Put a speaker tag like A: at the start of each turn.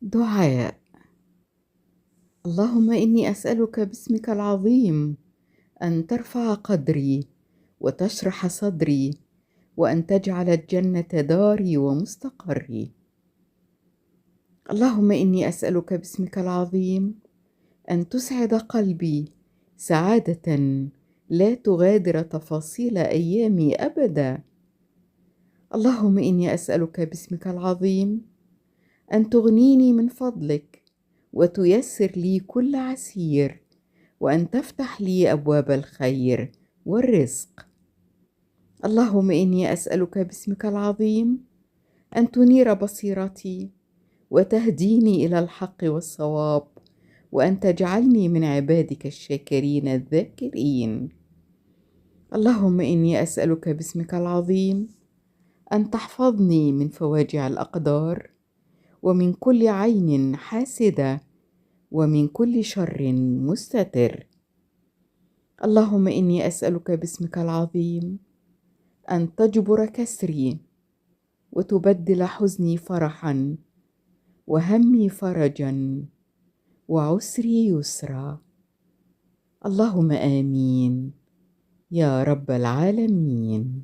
A: دعاء. اللهم إني أسألك باسمك العظيم أن ترفع قدري وتشرح صدري وأن تجعل الجنة داري ومستقري. اللهم إني أسألك باسمك العظيم أن تسعد قلبي سعادة لا تغادر تفاصيل أيامي أبدا. اللهم إني أسألك باسمك العظيم أن تغنيني من فضلك وتيسر لي كل عسير وأن تفتح لي أبواب الخير والرزق. اللهم إني أسألك باسمك العظيم أن تنير بصيرتي وتهديني إلى الحق والصواب وأن تجعلني من عبادك الشاكرين الذاكرين. اللهم إني أسألك باسمك العظيم أن تحفظني من فواجع الأقدار ومن كل عين حاسدة ومن كل شر مستتر. اللهم إني أسألك باسمك العظيم أن تجبر كسري وتبدل حزني فرحا وهمي فرجا وعسري يسرا. اللهم آمين يا رب العالمين.